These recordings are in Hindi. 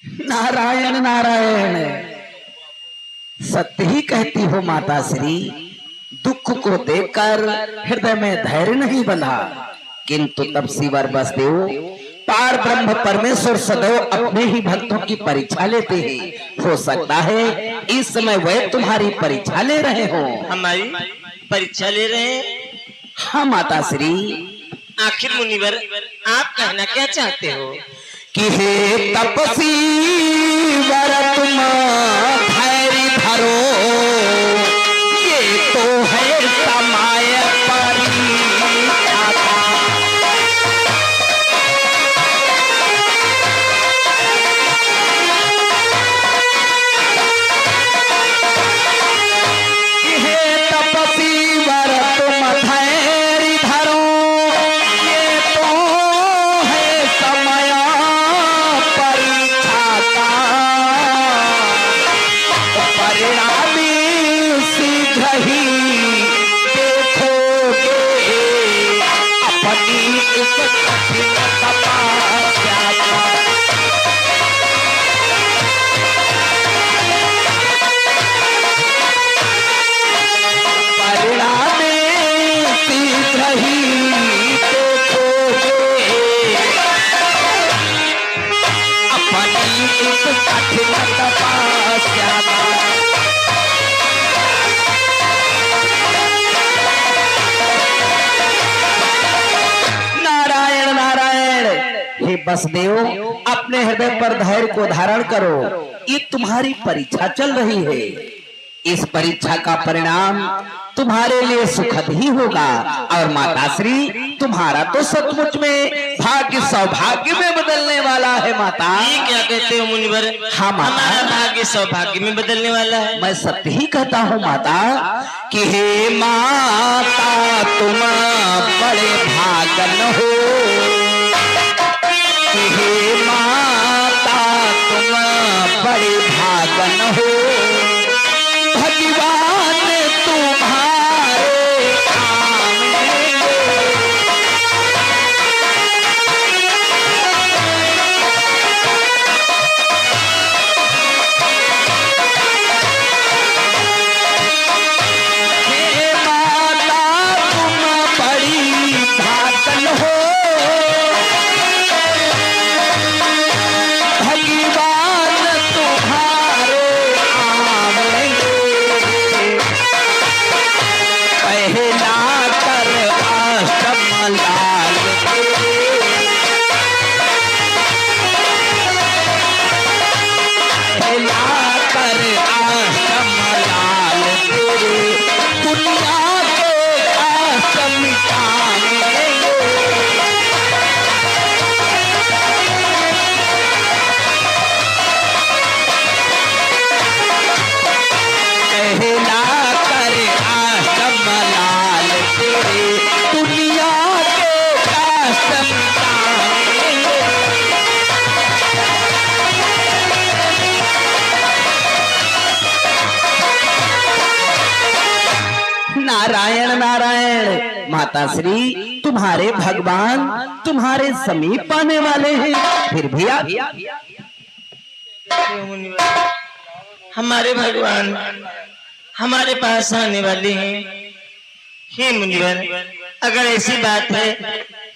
नारायण नारायण। सत्य ही कहती हो माता श्री, दुख को देखकर हृदय में धैर्य नहीं बंधा, किंतु तब शिवर बसदेव पार ब्रह्म परमेश्वर सदैव अपने ही भक्तों की परीक्षा लेते हैं। हो सकता है इस समय वह तुम्हारी परीक्षा ले रहे हो। हमारी परीक्षा ले रहे हैं? हाँ माता श्री। आखिर मुनिवर आप कहना क्या चाहते हो? कि हे तपसी वर तुम धैर्य धरो, ये तो है समय परीक्षा का। कि हे तपसी वर तुम धैर्य धरो, ये तो है समय परीक्षा का। परिणामी शीघ्र ही देखोगे अपनी इस कठिन तपस्या का। परिणामी शीघ्र ही देखोगे अपनी इस कठिन तपस्या का। नारायण नारायण। हे बसदेव अपने हृदय पर धैर्य को धारण करो, ये तुम्हारी परीक्षा चल रही है। इस परीक्षा का परिणाम तुम्हारे लिए सुखद ही होगा। और माताश्री तुम्हारा तो सचमुच में भाग्य सौभाग्य में बदलने वाला है माता। ये क्या कहते हो मुनिवर? हाँ माता। हमारा भाग्य सौभाग्य में बदलने वाला है? मैं सत्य ही कहता हूँ माता कि हे माता तुम बड़े भागन हो। कि हे माता तुम बड़े भागन हो, भगवान तुम्हारे आएंगे। हे माता तुम बड़ी भागन हो, भगवान तुम्हारे आएंगे। पहला कर आश्रम लाल पहला कर आश्रम लाल तेरे, दुनिया के आश्रम मिटाएंगे। पहला कर आश्रम लाल तेरे, दुनिया के आश्रम मिटाएंगे। नारायण नारायण। माता श्री तुम्हारे भगवान तुम्हारे समीप आने वाले हैं, फिर भी आप मुनिवर हमारे भगवान हमारे पास आने वाले हैं। हे मुनिवर अगर ऐसी बात है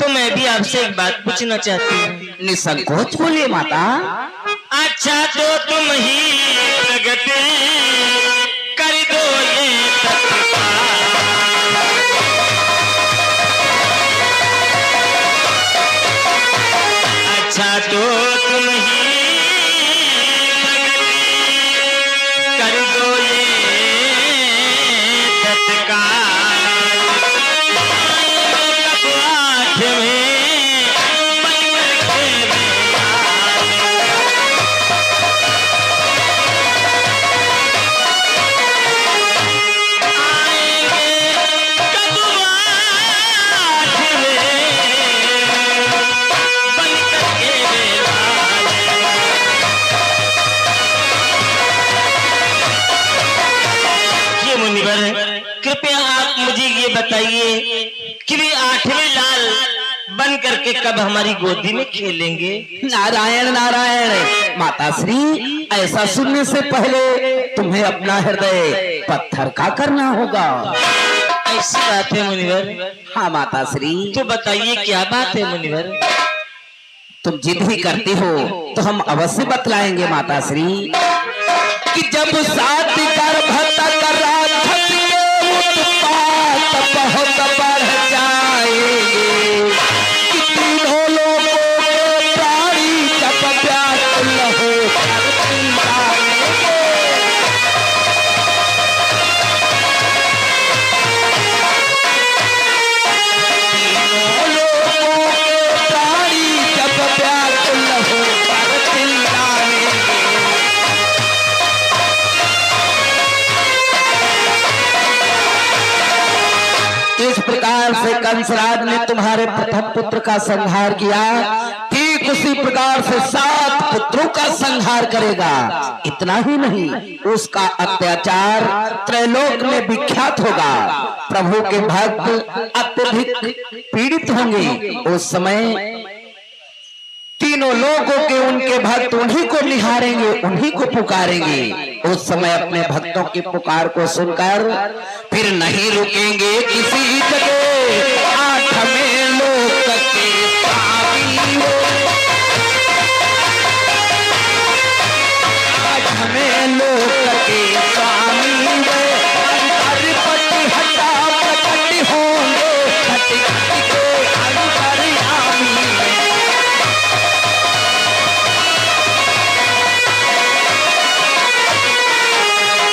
तो मैं भी आपसे एक बात पूछना चाहती हूँ। निसंकोच बोलिए माता। अच्छा तो तुम ही प्रगट कर दो ये तत्काल। अच्छा तो तुम ही प्रगट कर दो ये तत्काल। कब आठ में बनकर के बेहाल। कृपया आप मुझे ये बताइए कि वे आठवें लाल बन करके कब हमारी गोदी में खेलेंगे? नारायण नारायण। माताश्री, ऐसा सुनने से पहले तुम्हें अपना हृदय पत्थर का करना होगा। ऐसी बात है मुनिवर? हाँ माताश्री। तो बताइए क्या बात है मुनिवर? तुम जिद ही करती हो तो हम अवश्य बतलाएंगे माताश्री कि जब साथ गर्भ तक राक्षस के उत्पात बहुत बढ़ जाएंगे, कि तीनों लोगों के प्राणी जब व्याकुल होकर चिल्लाएंगे। तीनों लोगों के प्राणी जब व्याकुल होकर चिल्लाएंगे। इस प्रकार से कंसराज ने तुम्हारे प्रथम पुत्र का संहार किया, ठीक उसी प्रकार से 7 पुत्रों का संहार करेगा। इतना ही नहीं, उसका अत्याचार त्रैलोक में विख्यात होगा। प्रभु के भक्त अत्यधिक पीड़ित होंगे। उस समय तीनों लोगों के उनके भक्त उन्हीं को निहारेंगे, उन्हीं को पुकारेंगे। उस समय अपने भक्तों की पुकार को सुनकर फिर नहीं रुकेंगे किसी जगह। 8वें लोक के स्वामी हो, 8वें लोक के स्वामी हो, अंतरपट हटा प्रकट होंगे, घट घट के अंतर्यामी।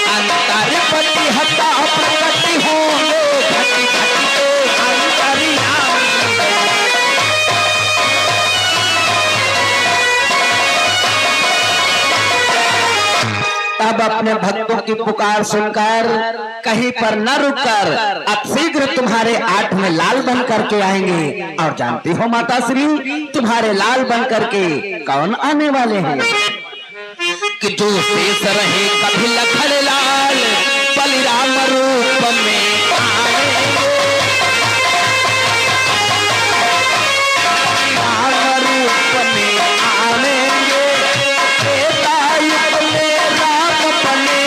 अंतरपट हटा प्रकट होंगे, घट घट के अंतर्यामी। तब अपने भक्तों की पुकार सुनकर कहीं पर न रुककर अब शीघ्र तुम्हारे 8वें लाल बन करके आएंगे। और जानती हो माताश्री, तुम्हारे लाल बन करके कौन आने वाले हैं? कि जो शेष रहे कभी लखन लाल बलिराम रूप में आएंगे। राम रूप में आएंगे, त्रेतायुग में राम बने,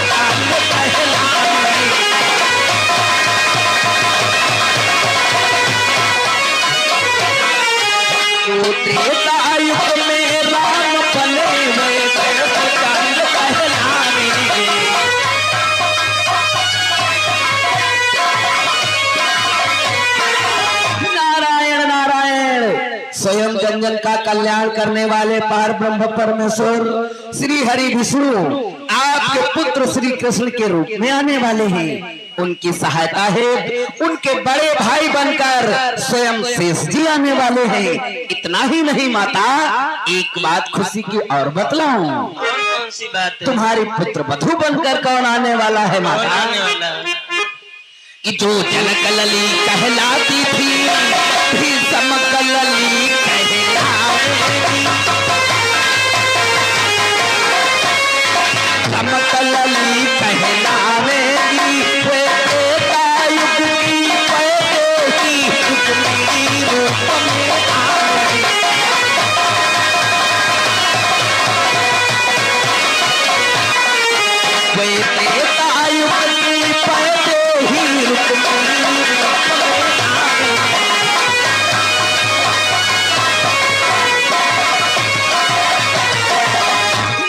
काल कहलाएंगे। जो त्रेतायुग में राम बने, काल कहलाएंगे। नारायण नारायण। स्वयं जन का कल्याण करने वाले पार ब्रह्म परमेश्वर श्री हरि विष्णु आपके पुत्र श्री कृष्ण के रूप में आने वाले हैं। उनकी सहायता है उनके बड़े भाई बनकर स्वयं शेष जी आने वाले हैं। इतना ही नहीं माता, एक बात खुशी की और बतलाऊं। कौन सी बात है? तुम्हारी पुत्र वधु बनकर कौन आने वाला है कौन माता? आने वाला है? कि जो जनक लली कहलाती थी, भीष्म लली कहलावेगी। समकलली कहलावेगी, वे त्रेतायुग की वैदेही रुक्मिणी रूप में आवेगी। वे त्रेतायुग की वैदेही रुक्मिणी रूप में आवेगी।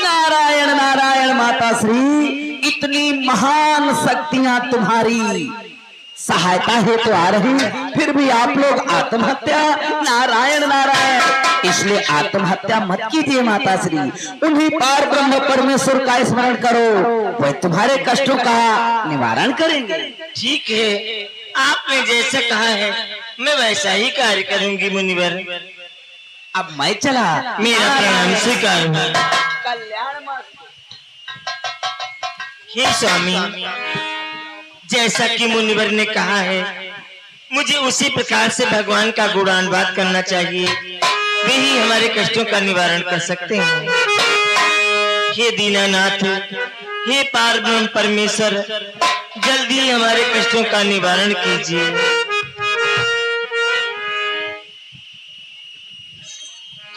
नारायण नारायण माताश्री, इतनी महान शक्तियां तुम्हारी सहायता है तो आ रही, फिर भी आप लोग आत्महत्या। नारायण नारायण, इसलिए आत्महत्या मत कीजिए माताश्री। उन्हीं पार ब्रह्म परमेश्वर का स्मरण करो, वह तुम्हारे कष्टों का निवारण करेंगे। ठीक है, आपने जैसा कहा है मैं वैसा ही कार्य करूंगी मुनिवर। अब मैं चला, मेरा प्रणाम स्वीकार हो। हे स्वामी, जैसा कि मुनिवर ने कहा है, मुझे उसी प्रकार से भगवान का गुणानुवाद करना चाहिए। वे ही हमारे कष्टों का निवारण कर सकते हैं। हे दीनानाथ, हे पार ब्रह्म परमेश्वर, जल्दी ही हमारे कष्टों का निवारण कीजिए।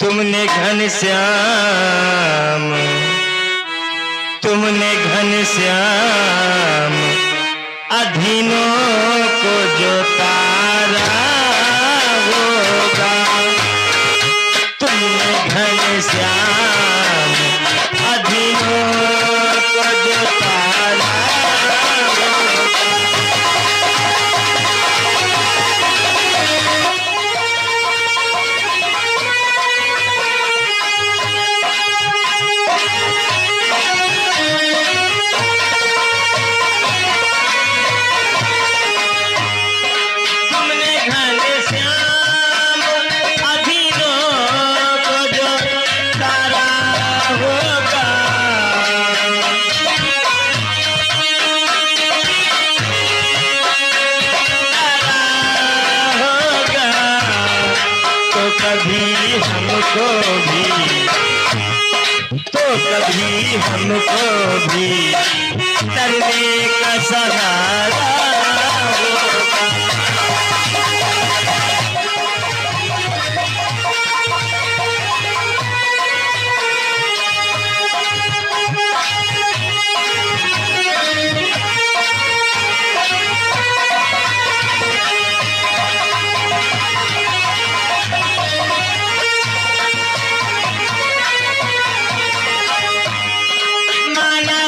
तुमने घनश्याम, तुमने घनश्याम अधीनों को जो तारा होगा, तुमने घनश्याम अधीनों को जो तारा हमको भी तरने का सहारा होगा।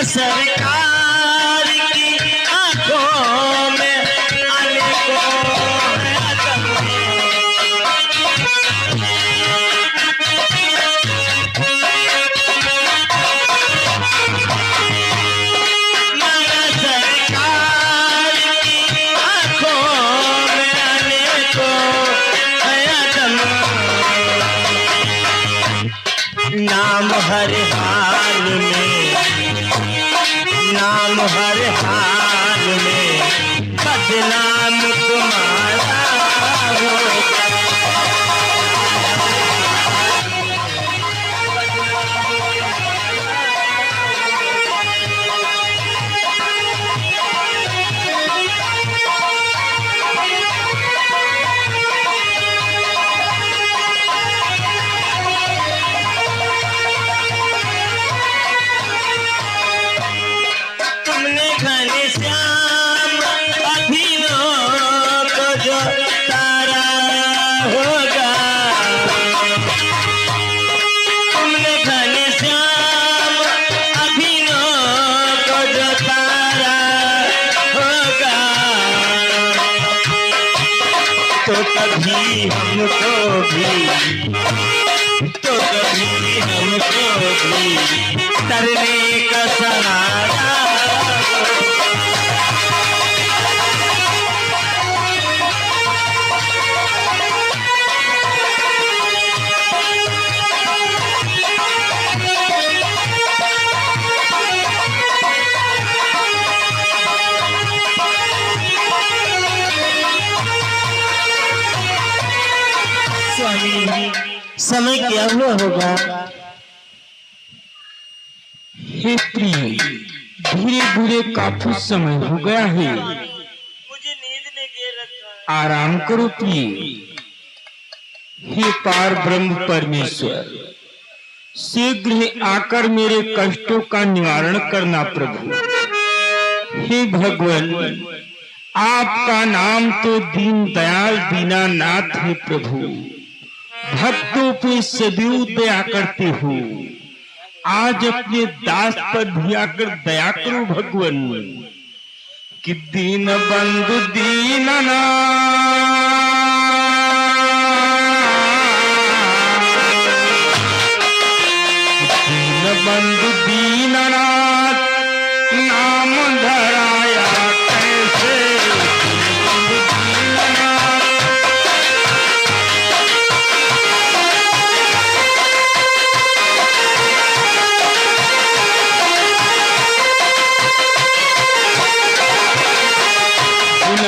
सरकार की आंखों में अनेकों माना सरकार की आंखों में अनेकों आदम, नाम हर हाल में, नाम हर हाल में बदनाम तुम्हारा होगा। घनश्याम अधीनों को जो तारा होगा, तुमने घनश्याम अधीनों को जो तारा होगा, तो कभी हमको भी, तो कभी हमको भी तरने का सहारा समय क्या हुआ होगा? हे प्रिय, धीरे धीरे काफी समय हो गया है, मुझे नींद ने घेर रखा है। आराम करो प्रिय। हे पार ब्रह्म परमेश्वर, शीघ्र ही आकर मेरे कष्टों का निवारण करना प्रभु। हे भगवान, आपका नाम तो दीन दयाल दीनानाथ है प्रभु, भक्तों पे सदैव दया करते हो। आज अपने दास पर भी आकर दया करो भगवान, कि दीन बंधु बंधु दीननाथ नाम धराया कैसे,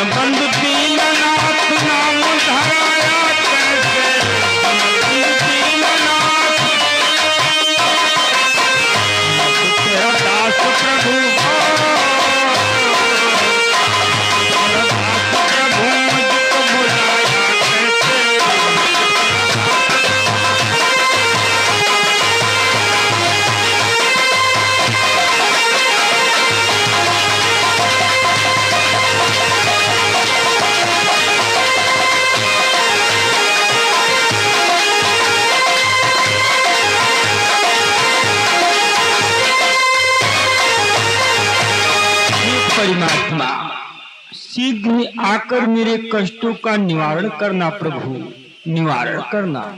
बंधु दीननाथ नाम धराया कैसे, दीननाथ तेरा दास प्रभु परमात्मा, शीघ्र ही आकर मेरे कष्टों का निवारण करना प्रभु, निवारण करना।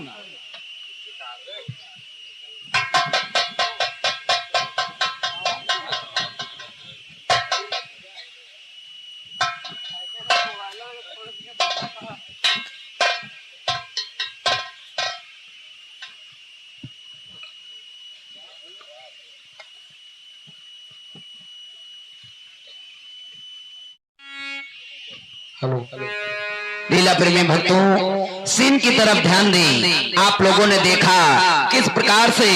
लीला प्रेमी भक्तों, सीन की तरफ ध्यान दें। आप लोगों ने देखा किस प्रकार से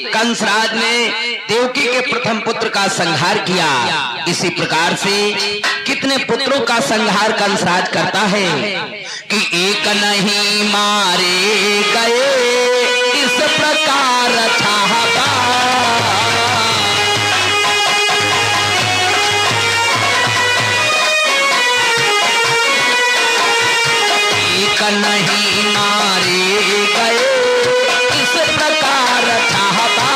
कंसराज ने देवकी के प्रथम पुत्र का संहार किया। इसी प्रकार से कितने पुत्रों का संहार कंसराज करता है कि एक नहीं मारे गए, इस प्रकार चाहता। नहीं मारे गए, इस प्रकार चाहता।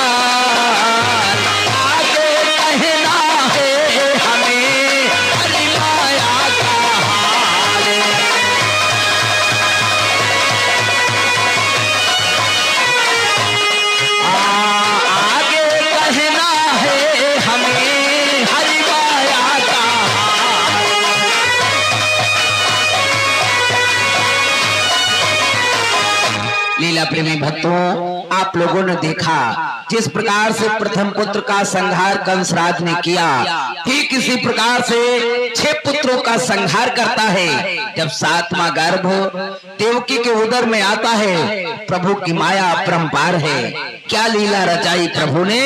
आगे कहना है हमें हरि माया का हाल। आगे कहना है हमें हरि माया का हाल। लीला प्रेमी भक्तों, आप लोगों ने देखा जिस प्रकार से प्रथम पुत्र का संहार कंसराज ने किया, ठीक इसी प्रकार से 6 पुत्रों का संहार करता है। जब 7वां गर्भ देवकी के उदर में आता है, प्रभु की माया अपरंपार है। क्या लीला रचाई प्रभु ने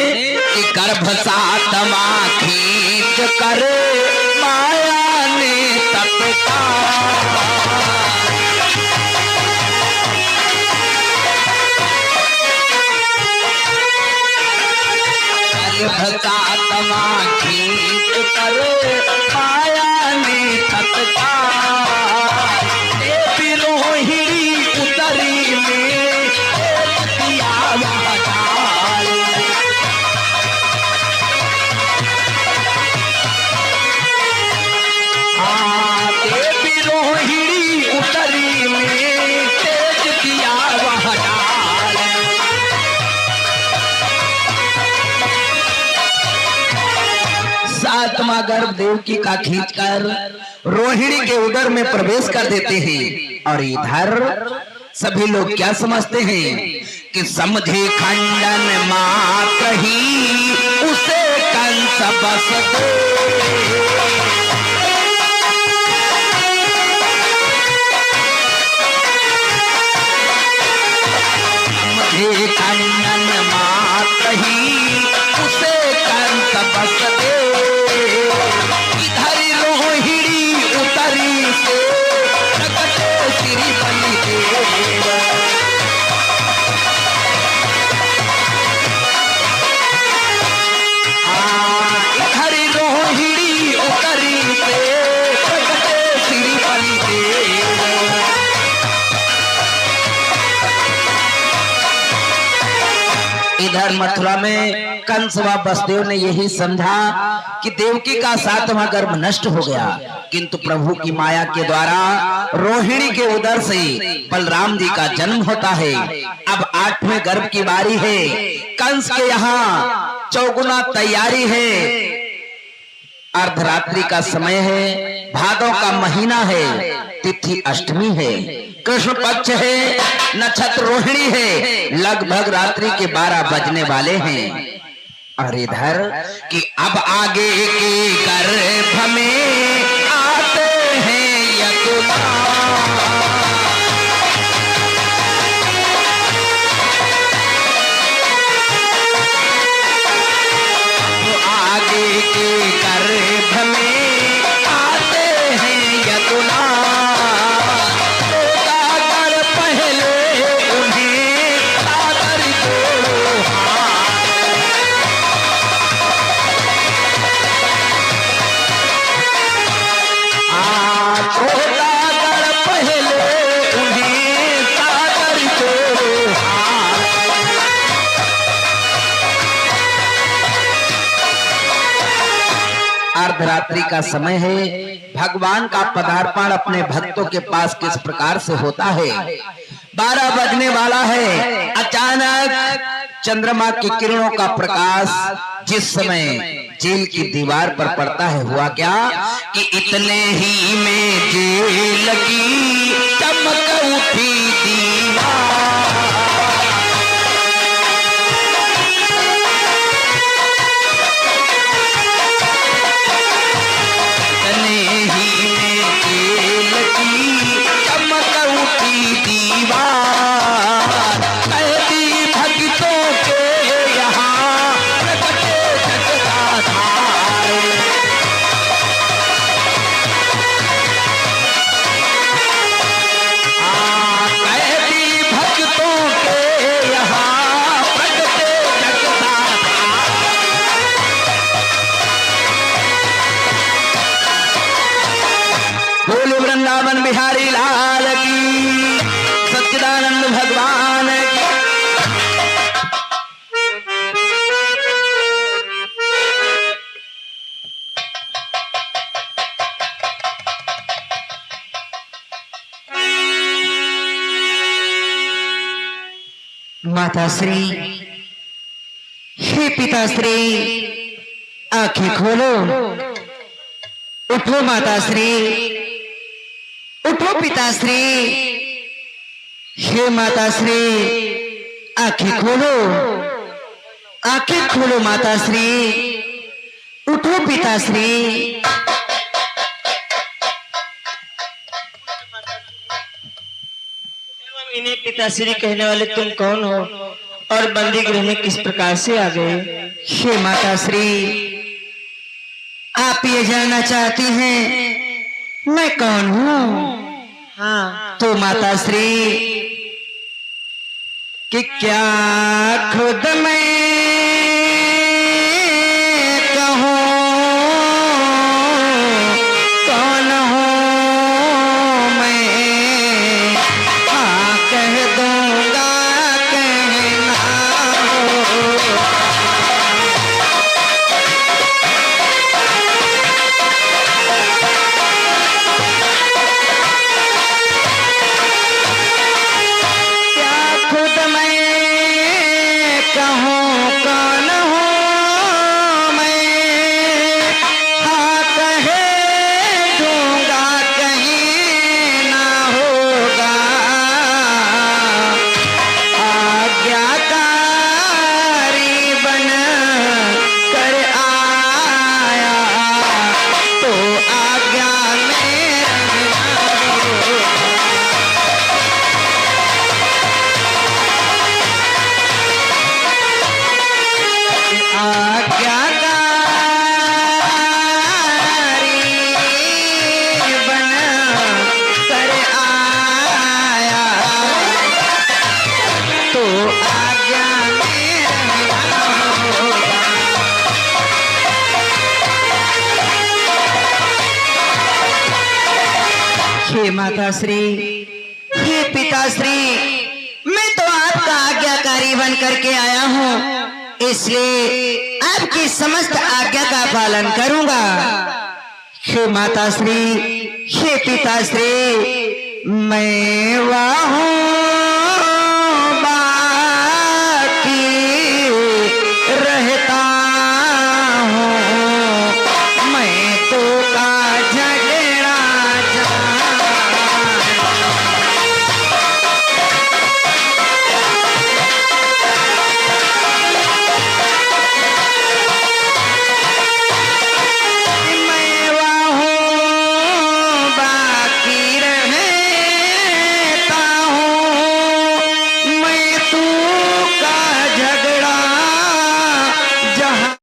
कि गर्भ 7वां खींच कर माया ने तत्काल। सातवा खींच कर माया ने तत्काल। देवी रोहिणी उतरी में दिया डाल। देवी रोहिणी उतरी में तेज दिया वह डाल। 7वां गर्भ देवकी का खींचकर रोहिणी के उदर में प्रवेश कर देते हैं। और इधर सभी लोग क्या समझते हैं कि समझे खंडन मात्र ही उसे कंस बस दे। समझे खंडन मात्र ही उसे कंस बस दे। इधर रोहिणी उतरी से प्रकटे श्री बलिदेव। इधर रोहिणी उतरी से प्रकटे श्री बलिदेव। इधर मथुरा में कंस व वसुदेव ने यही समझा कि देवकी का 7वां गर्भ नष्ट हो गया, किंतु प्रभु की माया के द्वारा रोहिणी के उदर से बलराम जी का जन्म होता है। अब 8वें गर्भ की बारी है। कंस के यहाँ चौगुना तैयारी है। अर्धरात्रि का समय है, भादों का महीना है, तिथि अष्टमी है, कृष्ण पक्ष है, नक्षत्र रोहिणी है, लगभग रात्रि के 12 बजने वाले हैं। और इधर कि अब आगे के गर्भ में आते हैं यदुला। आगे के गर्भ में आते हैं यदुला। पहले उन्हें सादर को हाथ। रात्रि का समय है। भगवान का पदार्पण अपने भक्तों के पास किस प्रकार से होता है। 12 बजने वाला है। अचानक चंद्रमा की किरणों का प्रकाश जिस समय जेल की दीवार पर पड़ता है, हुआ क्या कि इतने ही में जेल की चमक उठी दीवार। वृंदावन बिहारी लाल की, सच्चिदानंद भगवान की। माताश्री, हे पिताश्री, आंखें खोलो। उठो माताश्री, उठो पिताश्री। हे माताश्री, आंखें खोलो, आंखें खोलो माताश्री। उठो पिताश्री। इन्हें पिताश्री कहने वाले तुम कौन हो और बंदी गृह में किस प्रकार से आ गए? हे माताश्री, आप ये जानना चाहती हैं मैं कौन हूँ? हाँ, तो माताश्री कि क्या खुद मैं कहूँ कौन हूँ मैं? हाँ कह दूंगा कहना हो। हे माताश्री, हे पिताश्री, मैं तो आपका आज्ञाकारी बन करके आया हूँ, इसलिए आपकी समस्त आज्ञा का पालन करूंगा। हे माताश्री, हे पिताश्री, मैं वह हूँ